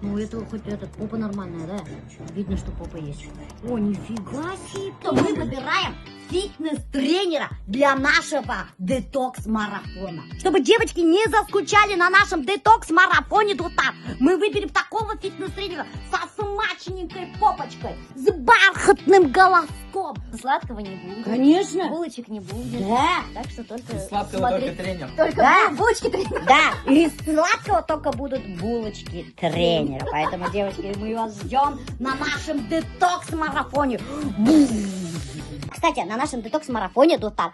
Ну, это хоть этот, попа нормальная, да? Видно, что попа есть. О, нифига себе! Мы выбираем фитнес-тренера для нашего детокс-марафона. Чтобы девочки не заскучали на нашем детокс-марафоне тут так. Мы выберем такого фитнес-тренера со смачненькой попочкой, с бархатным голоском. Сладкого не будет. Конечно. Булочек не будет. Да. Так что только Сладкого смотреть. только тренер. Только Да. булочки тренера. Да, и из сладкого только будут булочки тренера. Поэтому, девочки, мы вас ждем на нашем детокс-марафоне. Кстати, на нашем детокс-марафоне тут так,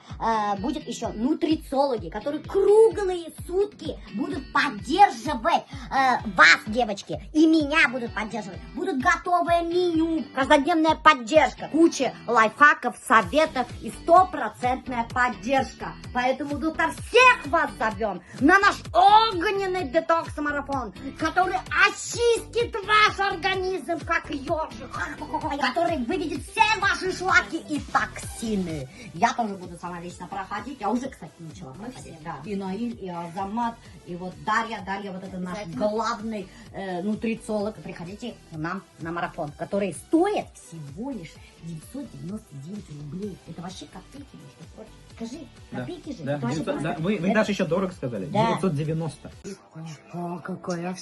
будет еще нутрициологи, которые круглые сутки будут поддерживать вас, девочки, и меня будут поддерживать. Будут готовое меню, каждодневная поддержка, куча лайфхаков, советов и стопроцентная поддержка. Поэтому тут всех вас зовем на наш огненный детокс-марафон, который очистит ваш организм, как ежик, который выведет все ваши шлаки и токсины. Я тоже буду сама лично проходить. Я уже, кстати, начала проходить. Да. И Наиль, и Азамат, и вот Дарья, вот это наш главный нутрициолог. Приходите к нам на марафон, который стоит всего лишь 999 рублей. Это вообще копейки, между прочим. Скажи, копейки же? Да, Это вообще 900, да. просто Вы даже еще дорого сказали. Да. 990. О, какая.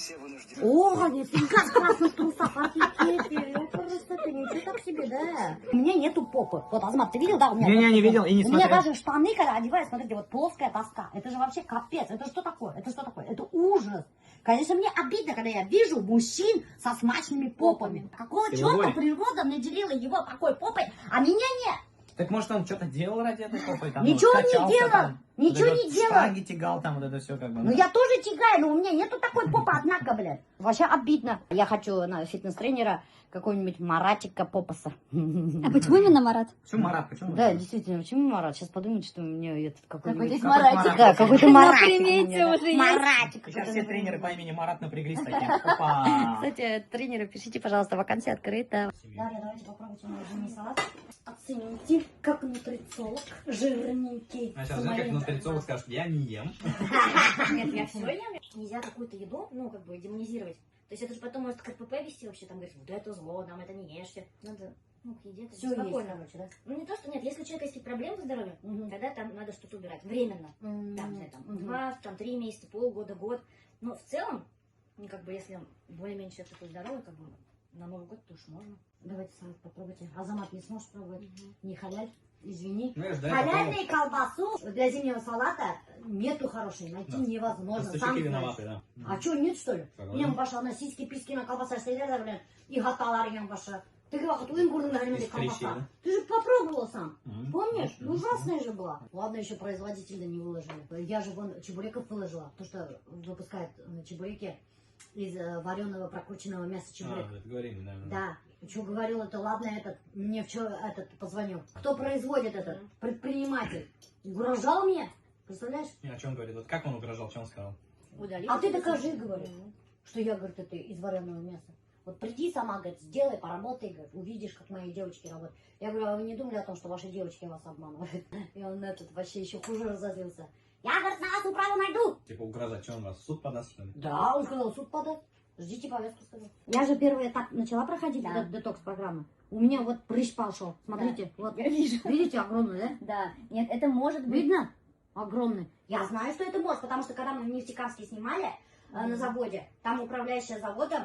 О, нифига, в красных трусах, офигеть. Просто ты ничего так себе, да. У меня нету попы. Вот, Азамат, ты видел, да? У меня Не видел и не У меня смотрел. даже штаны, когда одеваю, смотрите, вот плоская доска. Это же вообще капец. Это что такое? Это что такое? Это ужас. Конечно, мне обидно, когда я вижу мужчин со смачными попами. Какого Ты черта говоришь? природа наделила его такой попой, а меня нет? Так может он что-то делал ради этой попы? Там, Ничего вот, не качался делал. там, Ничего вот не это делал. Штанги тягал там, вот это все как бы. Ну я тоже тягаю, но у меня нету такой попы, однако, блядь. Вообще обидно. Я хочу на фитнес-тренера какого-нибудь Маратика Попаса. А почему именно Марат? Почему Марат? Почему? Да, действительно, почему Марат? Сейчас подумают, что у меня этот какой-нибудь... Какой-то Маратик. Да, какой-то На Маратик. примете у меня, да. уже есть. Маратик. Сейчас все тренеры по имени Марат напряглись такие. Опа. Кстати, тренеры, пишите, пожалуйста, вакансия открыта. Дарья, давайте попробуйте мой зимний салат. Оцените, как нутрициолог, жирненький. А сейчас как нутрициолог скажет, я не ем. Нет, я все ем. Нельзя какую-то еду, ну, как бы, демонизировать. То есть это же потом может КПП вести вообще, там говорить, вот это зло, нам это не ешьте. Надо, ну, к еде Всё спокойно. есть, короче, да? Ну, не то, что нет, если у человека есть какие-то проблемы по здоровью, тогда там надо что-то убирать. Временно. Там, не знаю, там, 2, там, 3 месяца, полгода, год. Но в целом, ну, как бы, если более-менее человек такой здоровый, как бы, на Новый год то уж можно. Давайте салат попробуйте. Азамат не сможешь пробовать? Не халяль? Извини. Ну, я ж, да, я Халяльную колбасу для зимнего салата нету хорошей, найти Да. невозможно. Поставщики Сам виноваты, знаешь. да. А что, нет, что ли? Согласен. Мен баша, ана сиськи-писки на колбаса істейдер, блин, и гаталар ем баша. Ты говоришь, твоим гурным Из колбаса. хрящей, да? Ты же попробовал сам. Мгм. Помнишь? Мгм. Ужасная же была. Ладно, еще производителя не выложили. Я же вон чебуреков выложила. То, что выпускают чебуреки из вареного прокрученного мяса чебурек. А, это говорили, да. Да. Что говорил, это ладно, этот, мне вчера этот позвонил. Кто производит этот? Предприниматель. Угрожал мне? Представляешь? И о чем говорит? Вот как он угрожал, что он сказал? Удали. А ты докажи, говорит, что я, говорит, это из вареного мяса. Вот приди сама, говорит, сделай, поработай, говорит, увидишь, как мои девочки работают. Я говорю, а вы не думали о том, что ваши девочки вас обманывают? И он этот вообще еще хуже разозлился. Я, говорит, на вас управу найду. Типа угрожать, что он вас в суд подаст, что ли? Да, он сказал, суд подать. Ждите повестку, сказал. Я же первый этап начала проходить, Да. детокс-программу. У меня вот прыщ пошел. Смотрите, вот. Я вижу. Видите, огромный, да? Да. Нет, это может быть. Видно? Огромный. Я знаю, что это мозг, потому что когда мы в Нефтекамске снимали на заводе, там управляющая заводом,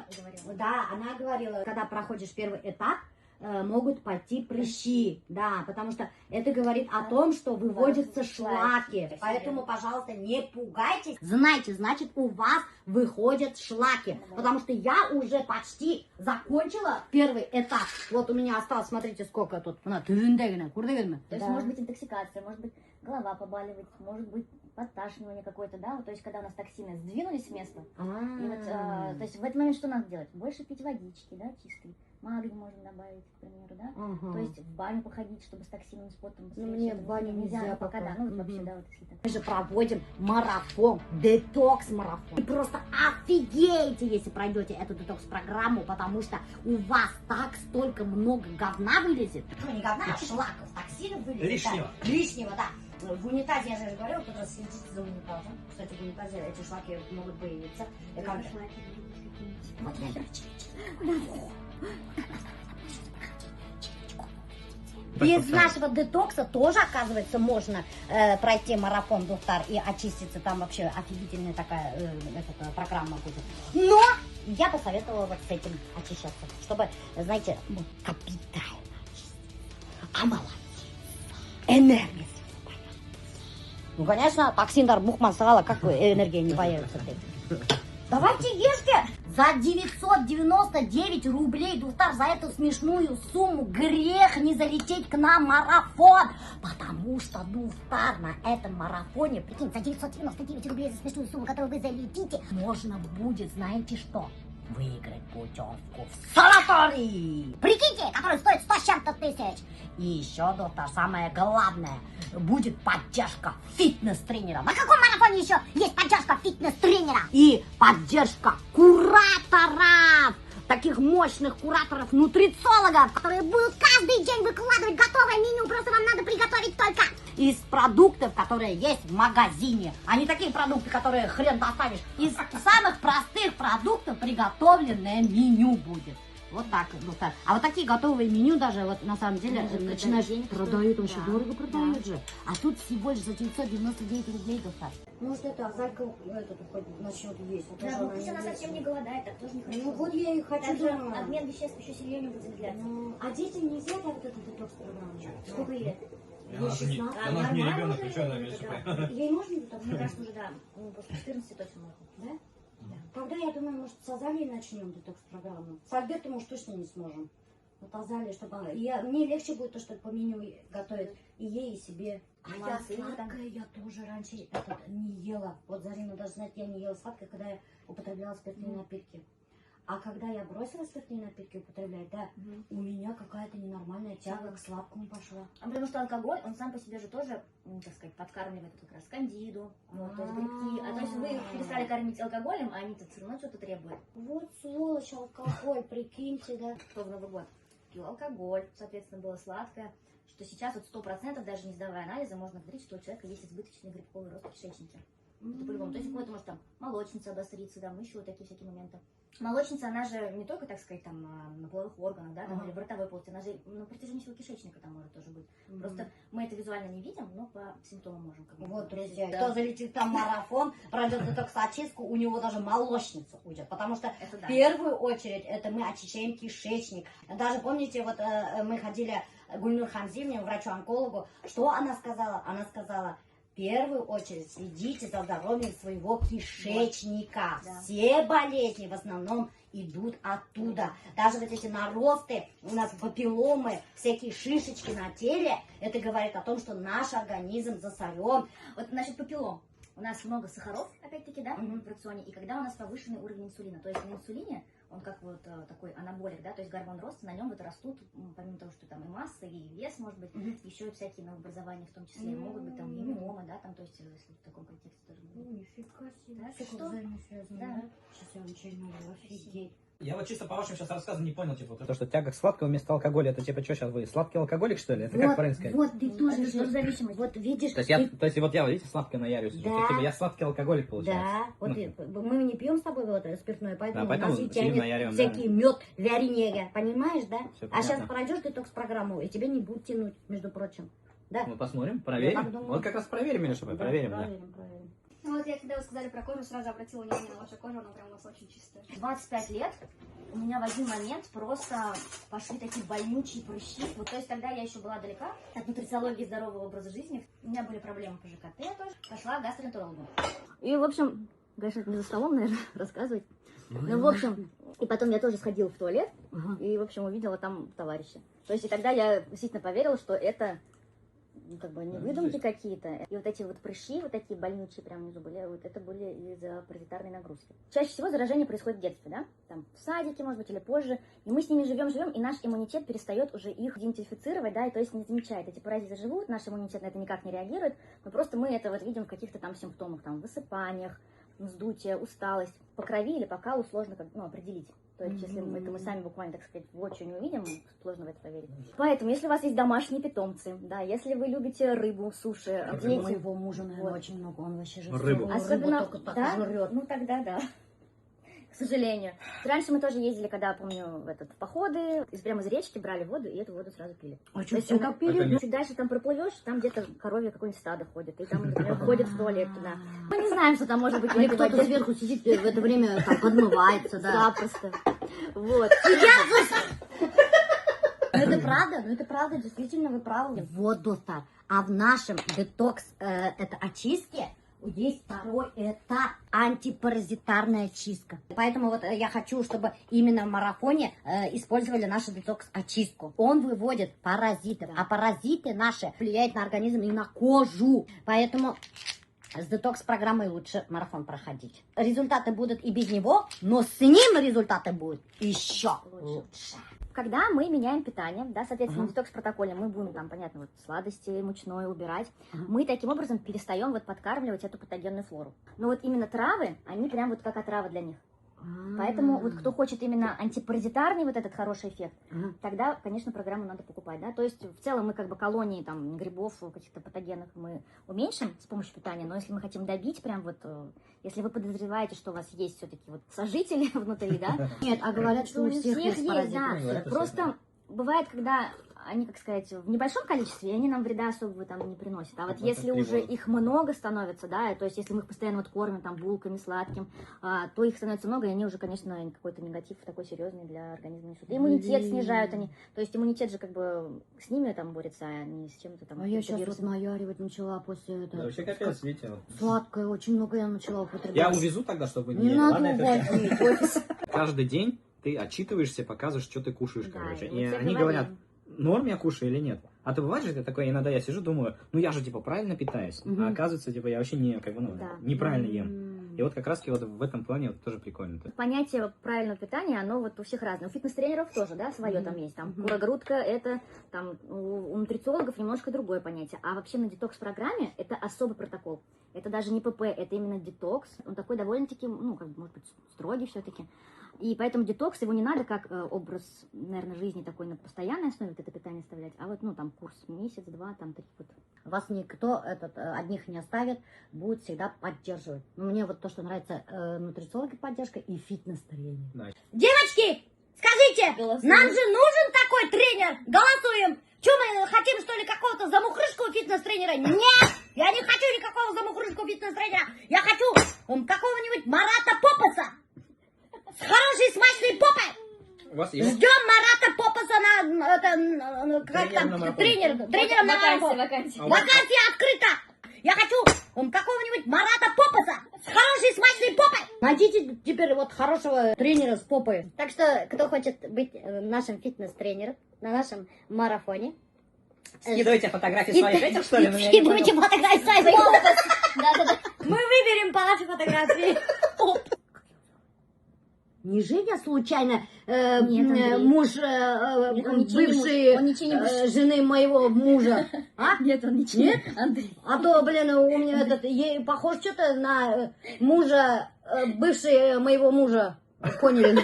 да, она говорила, когда проходишь первый этап, могут пойти прыщи, да, потому что это говорит о том, что выводятся шлаки. Поэтому, пожалуйста, не пугайтесь. Знайте, значит, у вас выходят шлаки, потому что я уже почти закончила первый этап. Вот у меня осталось, смотрите, сколько тут. То есть Да. может быть интоксикация, может быть голова побаливать, может быть подташнивание какое-то, да, вот, то есть когда у нас токсины сдвинулись с места, и вот, то есть в этот момент что надо делать? Больше пить водички, да, чистой, магний можно добавить, к примеру, да, то есть в баню походить, чтобы с токсином, с потом. Ну, мне в баню нельзя ну, пока, пока. да, ну вот вообще, да, вот какие-то. Мы же проводим марафон, детокс-марафон. И просто офигеете, если пройдете эту детокс-программу, потому что у вас так столько много говна вылезет. Ну, не говна, а шлаков, токсинов вылезет. Лишнего. Да. Лишнего, да. В унитазе, я же говорила, кто-то следите за унитазом. Кстати, в унитазе эти шлаки могут появиться. Вот я дрочу. Без нашего детокса тоже, оказывается, можно пройти марафон, Духтар, и очиститься. Там вообще офигительная такая программа будет. Но я посоветовала вот с этим очищаться, чтобы, знаете, капитально очиститься. Омолодиться. Энергия. Ну, конечно, токсиндар Бухман сказала, как энергия не появится. Давайте ешьте! За 999 рублей, Духтар, за эту смешную сумму грех не залететь к нам в марафон. Потому что, Духтар, на этом марафоне, прикинь, за 999 рублей за смешную сумму, которую вы залетите, можно будет, знаете что? Выиграть путевку в санаторий! Прикиньте, который стоит 100 с чем-то тысяч! И еще, Доктор, самое главное, будет поддержка фитнес-тренера. На каком марафоне еще есть поддержка фитнес-тренера? И поддержка кураторов! Таких мощных кураторов-нутрициологов, которые будут каждый день выкладывать готовое меню. Просто вам надо приготовить только из продуктов, которые есть в магазине. А не такие продукты, которые хрен достанешь. Из самых простых продуктов приготовленное меню будет. Вот так, вот так. А вот такие готовые меню даже, вот на самом деле, начинаешь, продают, очень дорого продают же. А тут всего лишь за 999 рублей достать. Может, это Азалька хоть начнет есть. Да, ну пусть она совсем не голодает, так тоже не хорошо. Ну вот я и хочу. Также обмен веществ еще сильнее будет замедляться. А детям нельзя так вот этот детокс-программу? Сколько ей лет? Она же не, она же не ребенок, и что она имеет в Ей можно детокс? Мне кажется, уже да, после 14 точно можно. Да? Тогда, я думаю, может, с Азалией начнем детокс-программу. С Альбертом, может, точно не сможем. Вот Азалия, чтобы она... Мне легче будет то, что по меню готовит и ей, и себе. А я сладкое, я тоже раньше не ела. Вот Зарина даже знает, я не ела сладкое, когда я употребляла спиртные напитки. А когда я бросила спиртные напитки употреблять, да, у меня какая-то ненормальная тяга к сладкому пошла. А потому что алкоголь, он сам по себе же тоже, так сказать, подкармливает как раз кандиду, вот, то есть грибки. А то есть вы перестали кормить алкоголем, а они-то все равно что-то требуют. Вот сволочь, алкоголь, прикиньте, да. Кто в Новый год пил алкоголь, соответственно, было сладкое, что сейчас вот 100%, даже не сдавая анализы, можно говорить, что у человека есть избыточный грибковый рост в кишечнике. Это по-любому. То есть у кого-то может там молочница обостриться, да, еще вот такие всякие моменты. Молочница, она же не только, так сказать, там на половых органах, да, там, или в ротовой полости, она же на протяжении всего кишечника там может тоже быть. Просто мы это визуально не видим, но по симптомам можем. Как бы, Вот, друзья, да. кто залетит там марафон, пройдет детокс-очистку, у него даже молочница уйдет. Потому что Это да. в первую очередь это мы очищаем кишечник. Даже помните, вот мы ходили к Гульнур Хамзиевне, врачу-онкологу, что она сказала? Она сказала: в первую очередь следите за здоровьем своего кишечника. Да. Все болезни в основном идут оттуда. Даже вот эти наросты, у нас папилломы, всякие шишечки на теле, это говорит о том, что наш организм засорен. Вот насчет папиллом. У нас много сахаров, опять-таки, да, в рационе, и когда у нас повышенный уровень инсулина, то есть на инсулине, он как вот такой анаболик, да, то есть гормон роста, на нем вот растут, помимо того, что там и масса, и вес, может быть, еще и всякие новообразования, в том числе, могут быть там и миомы, да, там, то есть если в таком контексте тоже будет. Нифига себе. Да, Всё что? как взаимосвязано, Да. да? Сейчас я начинаю офигеть. Я вот чисто по вашим сейчас рассказам не понял, типа, то, что тяга к сладкому вместо алкоголя, это типа что сейчас вы, сладкий алкоголик, что ли? Это как правильно сказать? Вот, ты тоже, Это тоже зависимость. вот видишь, То есть вот я, видите, сладко наяриваюсь, Да. что типа я сладкий алкоголик получается. да, вот мы не пьем с тобой вот спиртное, поэтому, Да, поэтому у нас и сидим тянет наяриваем, всякие мед, варенье, понимаешь, да? Всё А сейчас понятно. пройдешь детокс-программу, и тебе не будет тянуть, между прочим. Да? Мы посмотрим, Я проверим. так думаю. Вот как раз проверим, Миша, проверим, да. проверим, проверим. Ну вот я, когда вы сказали про кожу, сразу обратила внимание на вашу кожу, она прям у вас очень чистая. 25 лет, у меня в один момент просто пошли такие больнючие прыщи. Вот, то есть тогда я еще была далека от нутрициологии и здорового образа жизни. У меня были проблемы по ЖКТ тоже. Пошла к гастроэнтерологу. И, в общем, конечно, не за столом, наверное, рассказывать. Ну, в общем, и потом я тоже сходила в туалет и, в общем, увидела там товарища. То есть и тогда я действительно поверила, что это как бы не выдумки какие-то. И вот эти вот прыщи, вот такие больничие прям внизу были, вот это были из-за паразитарной нагрузки. Чаще всего заражение происходит в детстве, да? Там в садике, может быть, или позже. И мы с ними живем, и наш иммунитет перестает уже их идентифицировать, да, и то есть не замечает. Эти паразиты живут, наш иммунитет на это никак не реагирует, но просто мы это вот видим в каких-то там симптомах, там, высыпаниях, вздутие, усталость. По крови или по калу сложно определить. То есть, если это мы сами буквально, так сказать, воочию не увидим, сложно в это поверить. Поэтому, если у вас есть домашние питомцы, да, если вы любите рыбу, суши, У дети... моего мужа, наверное, Вот. очень много, он вообще же Рыбу. всю Особенно, только так да? жрет. Ну тогда да. сожалению. Раньше мы тоже ездили, когда, помню, в походы, прямо из речки брали воду, и эту воду сразу пили. А То что, есть все она- как пили? Это Чуть дальше там проплывешь, там где-то коровье какое-нибудь стадо ходит, и там, например, ходит в туалет туда. Мы не знаем, что там может быть в Или этой кто-то воде. сверху сидит в это время, там, подмывается, да. Запросто. Вот. Ну это правда, действительно, вы правы. Вот, Достар, а в нашем детокс, это очистке, есть второй этап, антипаразитарная чистка. Поэтому вот я хочу, чтобы именно в марафоне использовали нашу детокс-очистку. Он выводит паразитов, а паразиты наши влияют на организм и на кожу. Поэтому с детокс-программой лучше марафон проходить. Результаты будут и без него, но с ним результаты будут еще лучше. Когда мы меняем питание, да, соответственно, Ага. в детокс-протоколе мы будем там, понятно, вот сладости, мучное убирать, Ага. мы таким образом перестаем вот подкармливать эту патогенную флору. Но вот именно травы, они прям вот как отрава для них. Поэтому вот кто хочет именно антипаразитарный вот этот хороший эффект, Ага. тогда, конечно, программу надо покупать, да. То есть в целом мы как бы колонии там грибов, каких-то патогенных мы уменьшим с помощью питания, но если мы хотим добить прям вот, если вы подозреваете, что у вас есть все-таки вот сожители внутри, да, Нет, а говорят, что у всех есть паразиты. да. Ну, это Просто бывает, когда они, как сказать, в небольшом количестве, они нам вреда особого там не приносят. А вот Вот если это уже тревожит. их много становится, да, то есть если мы их постоянно вот кормим там булками, сладким, то их становится много, и они уже, конечно, какой-то негатив такой серьезный для организма несут. И иммунитет снижают они. То есть иммунитет же как бы с ними там борется, а не с чем-то там. А я какими-то сейчас вот вирусами. наяривать начала после Да, этого. вообще капец, видите. вот. Сладкое, очень много я начала употреблять. Я увезу тогда, чтобы вы Не надо Ладно, это увозить. всё. Каждый день ты отчитываешься, показываешь, что ты кушаешь, Да, короче. и мы И тебе они говорим. говорят, норм я кушаю или нет. А ты бываешь же ты такой, иногда я сижу, думаю, ну я же типа правильно питаюсь. Мгм. А оказывается, типа я вообще не, как бы, ну, Да. неправильно ем. И вот как раз таки вот в этом плане вот тоже прикольно. Понятие правильного питания, оно вот у всех разное. У фитнес-тренеров тоже, да, свое там есть. Там кура-грудка, это там у нутрициологов немножко другое понятие. А вообще на детокс-программе это особый протокол. Это даже не ПП, это именно детокс. Он такой довольно-таки, ну, как бы, может быть, строгий все-таки. И поэтому детокс, его не надо как образ, наверное, жизни такой на постоянной основе вот это питание оставлять, а вот, ну, там, курс месяц, два, там, 3 вот. Вас никто одних не оставит, будет всегда поддерживать. Ну, мне вот то, что нравится, нутрициологи поддержка и фитнес-тренер. Да. Девочки, скажите, Голосуем. нам же нужен такой тренер? Голосуем. Что мы хотим, что ли, какого-то замухрышского фитнес-тренера? Нет, я не хочу никакого замухрышского фитнес-тренера. Я хочу какого-нибудь Марата Попаса с хорошей смачной попой. У вас есть? Ждем Марата Попаса на как Тренером на там, марафон. тренером на марафон. Вакансия. А у вас- Вакансия открыта. Я хочу какого-нибудь Марата Попаса с хорошей смачной попой. Найдите теперь вот хорошего тренера с попой. Так что, кто хочет быть нашим фитнес-тренером на нашем марафоне, Скидывайте фотографии своих этих, что ли? Ну, я не скидывайте понял. фотографии своих попок. Мы выберем по вашей фотографии. Не Женя случайно Нет, Андрей. муж Нет, он ничего не бывший муж, он ничего не муж. жены моего мужа? А? Нет, он ничего. Нет? Андрей. А то, блин, у меня ей похож что-то на мужа, бывший моего мужа. Поняли?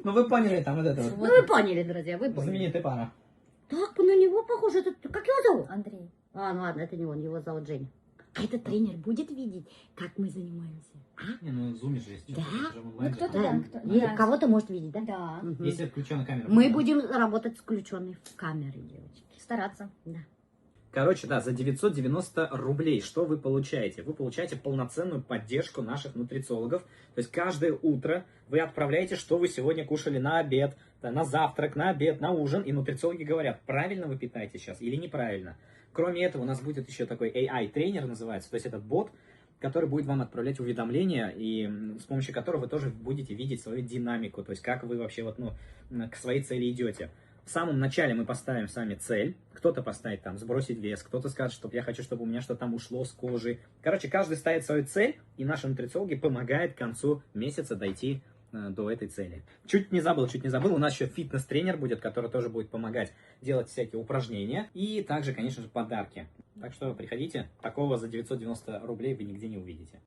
Ну вы поняли, там вот это вот. Ну вы поняли, друзья, вы поняли. Знаменитая пара. Так, на него похож. Это, как его зовут? Андрей. А, ну ладно, это не он, его зовут Женя. А этот тренер будет видеть, как мы занимаемся? Не, ну зуме же есть. Да? это же онлайн Ну, кто-то же. да, кто- И да. кого-то может видеть, да? Да. Мгм. Если включена камера. Мы будем работать с включенной камерой, девочки. Стараться. Да. Короче, да, за 990 рублей что вы получаете? Вы получаете полноценную поддержку наших нутрициологов. То есть каждое утро вы отправляете, что вы сегодня кушали на обед, да, на завтрак, на обед, на ужин. И нутрициологи говорят, правильно вы питаетесь сейчас или неправильно. Кроме этого, у нас будет еще такой AI-тренер называется. То есть этот бот, который будет вам отправлять уведомления, и с помощью которого вы тоже будете видеть свою динамику. То есть как вы вообще вот, ну, к своей цели идете. В самом начале мы поставим сами цель. Кто-то поставит там сбросить вес, кто-то скажет, что я хочу, чтобы у меня что-то там ушло с кожи. Короче, каждый ставит свою цель, и наши нутрициологи помогают к концу месяца дойти до этой цели. Чуть не забыл, у нас еще фитнес-тренер будет, который тоже будет помогать делать всякие упражнения. И также, конечно же, подарки. Так что приходите, такого за 990 рублей вы нигде не увидите.